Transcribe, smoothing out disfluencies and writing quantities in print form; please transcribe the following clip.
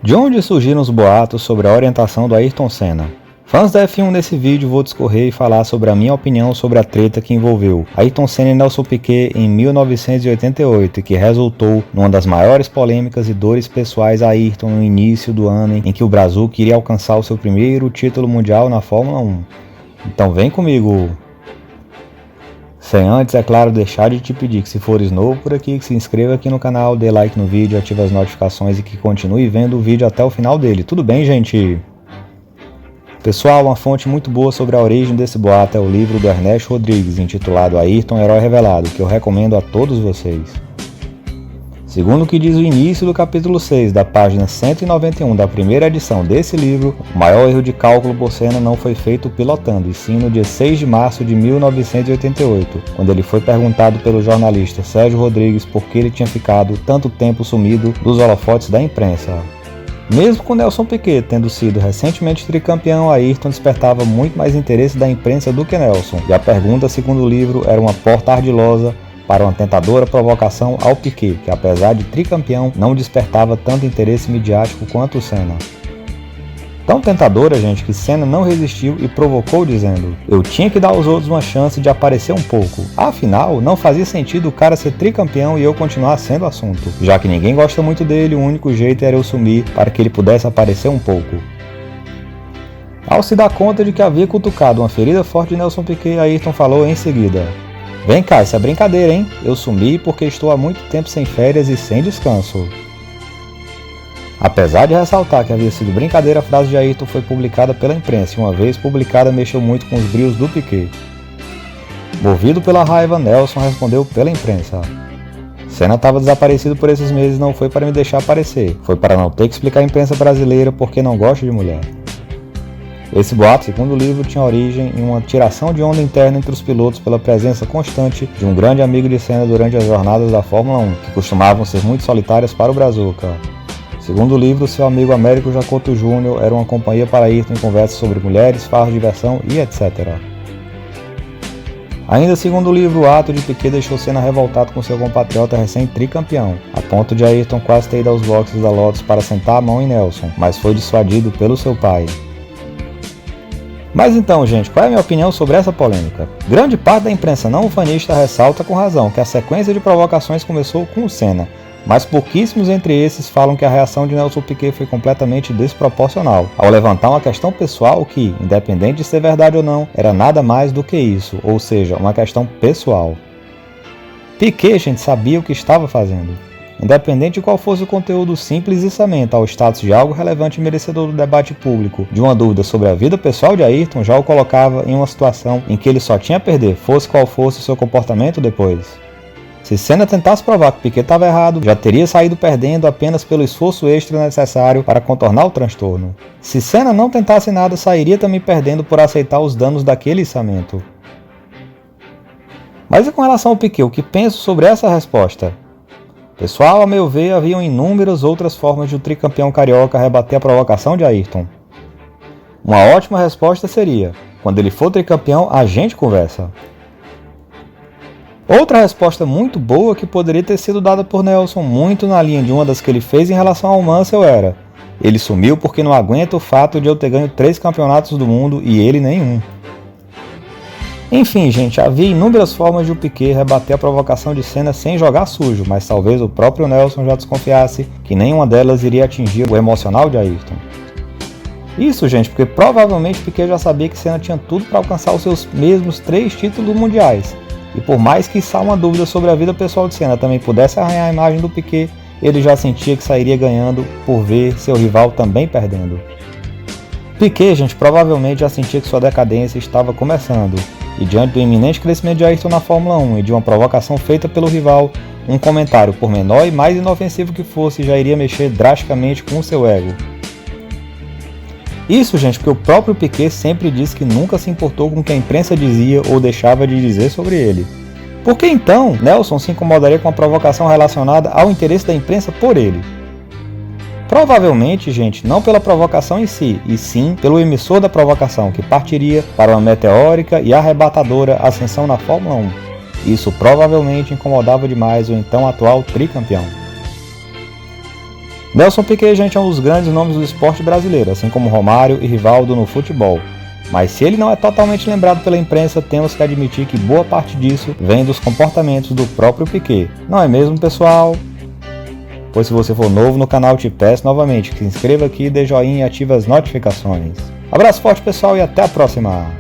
De onde surgiram os boatos sobre a orientação do Ayrton Senna? Fãs da F1, nesse vídeo vou discorrer e falar sobre a minha opinião sobre a treta que envolveu Ayrton Senna e Nelson Piquet em 1988 e que resultou numa das maiores polêmicas e dores pessoais a Ayrton no início do ano em que o Brasil queria alcançar o seu primeiro título mundial na Fórmula 1. Então vem comigo! Sem antes, é claro, deixar de te pedir que se fores novo por aqui, que se inscreva aqui no canal, dê like no vídeo, ative as notificações e que continue vendo o vídeo até o final dele. Tudo bem, gente? Pessoal, uma fonte muito boa sobre a origem desse boato é o livro do Ernesto Rodrigues, intitulado Ayrton, Herói Revelado, que eu recomendo a todos vocês. Segundo o que diz o início do capítulo 6, da página 191 da primeira edição desse livro, o maior erro de cálculo por Senna não foi feito pilotando, e sim no dia 6 de março de 1988, quando ele foi perguntado pelo jornalista Sérgio Rodrigues por que ele tinha ficado tanto tempo sumido dos holofotes da imprensa. Mesmo com Nelson Piquet tendo sido recentemente tricampeão, Ayrton despertava muito mais interesse da imprensa do que Nelson, e a pergunta, segundo o livro, era uma porta ardilosa para uma tentadora provocação ao Piquet, que apesar de tricampeão, não despertava tanto interesse midiático quanto o Senna. Tão tentadora, gente, que Senna não resistiu e provocou dizendo: "Eu tinha que dar aos outros uma chance de aparecer um pouco. Afinal, não fazia sentido o cara ser tricampeão e eu continuar sendo assunto. Já que ninguém gosta muito dele, o único jeito era eu sumir para que ele pudesse aparecer um pouco." Ao se dar conta de que havia cutucado uma ferida forte de Nelson Piquet, Ayrton falou em seguida: "Vem cá, isso é brincadeira, hein? Eu sumi porque estou há muito tempo sem férias e sem descanso." Apesar de ressaltar que havia sido brincadeira, a frase de Ayrton foi publicada pela imprensa e uma vez publicada mexeu muito com os brios do Piquet. Movido pela raiva, Nelson respondeu pela imprensa: "Senna estava desaparecido por esses meses e não foi para me deixar aparecer, foi para não ter que explicar à imprensa brasileira porque não gosto de mulher." Esse boato, segundo o livro, tinha origem em uma tiração de onda interna entre os pilotos pela presença constante de um grande amigo de Senna durante as jornadas da Fórmula 1, que costumavam ser muito solitárias para o Brazuca. Segundo o livro, seu amigo Américo Jacotto Júnior era uma companhia para Ayrton em conversas sobre mulheres, farras, diversão e etc. Ainda segundo o livro, o ato de Piquet deixou Senna revoltado com seu compatriota recém-tricampeão, a ponto de Ayrton quase ter ido aos boxes da Lotus para sentar a mão em Nelson, mas foi dissuadido pelo seu pai. Mas então, gente, qual é a minha opinião sobre essa polêmica? Grande parte da imprensa não ufanista ressalta com razão que a sequência de provocações começou com o Senna, mas pouquíssimos entre esses falam que a reação de Nelson Piquet foi completamente desproporcional, ao levantar uma questão pessoal que, independente de ser verdade ou não, era nada mais do que isso, ou seja, uma questão pessoal. Piquet, gente, sabia o que estava fazendo. Independente de qual fosse o conteúdo simples e somente ao status de algo relevante e merecedor do debate público, de uma dúvida sobre a vida pessoal de Ayrton já o colocava em uma situação em que ele só tinha a perder, fosse qual fosse o seu comportamento depois. Se Senna tentasse provar que Piquet estava errado, já teria saído perdendo apenas pelo esforço extra necessário para contornar o transtorno. Se Senna não tentasse nada, sairia também perdendo por aceitar os danos daquele içamento. Mas e com relação ao Piquet, o que penso sobre essa resposta? Pessoal, a meu ver, haviam inúmeras outras formas de o tricampeão carioca rebater a provocação de Ayrton. Uma ótima resposta seria: quando ele for tricampeão, a gente conversa. Outra resposta muito boa que poderia ter sido dada por Nelson, muito na linha de uma das que ele fez em relação ao Mansell, era: ele sumiu porque não aguenta o fato de eu ter ganho 3 campeonatos do mundo e ele nenhum. Enfim, gente, havia inúmeras formas de o Piquet rebater a provocação de Senna sem jogar sujo, mas talvez o próprio Nelson já desconfiasse que nenhuma delas iria atingir o emocional de Ayrton. Isso, gente, porque provavelmente Piquet já sabia que Senna tinha tudo para alcançar os seus mesmos 3 títulos mundiais. E por mais que uma dúvida sobre a vida pessoal de Senna também pudesse arranhar a imagem do Piquet, ele já sentia que sairia ganhando por ver seu rival também perdendo. Piquet, gente, provavelmente já sentia que sua decadência estava começando, e diante do iminente crescimento de Ayrton na Fórmula 1 e de uma provocação feita pelo rival, um comentário, por menor e mais inofensivo que fosse, já iria mexer drasticamente com o seu ego. Isso, gente, porque o próprio Piquet sempre disse que nunca se importou com o que a imprensa dizia ou deixava de dizer sobre ele. Por que então Nelson se incomodaria com a provocação relacionada ao interesse da imprensa por ele? Provavelmente, gente, não pela provocação em si, e sim pelo emissor da provocação, que partiria para uma meteórica e arrebatadora ascensão na Fórmula 1. Isso provavelmente incomodava demais o então atual tricampeão. Nelson Piquet, gente, é um dos grandes nomes do esporte brasileiro, assim como Romário e Rivaldo no futebol. Mas se ele não é totalmente lembrado pela imprensa, temos que admitir que boa parte disso vem dos comportamentos do próprio Piquet. Não é mesmo, pessoal? Pois se você for novo no canal, te peço novamente que se inscreva aqui, dê joinha e ative as notificações. Abraço forte, pessoal, e até a próxima!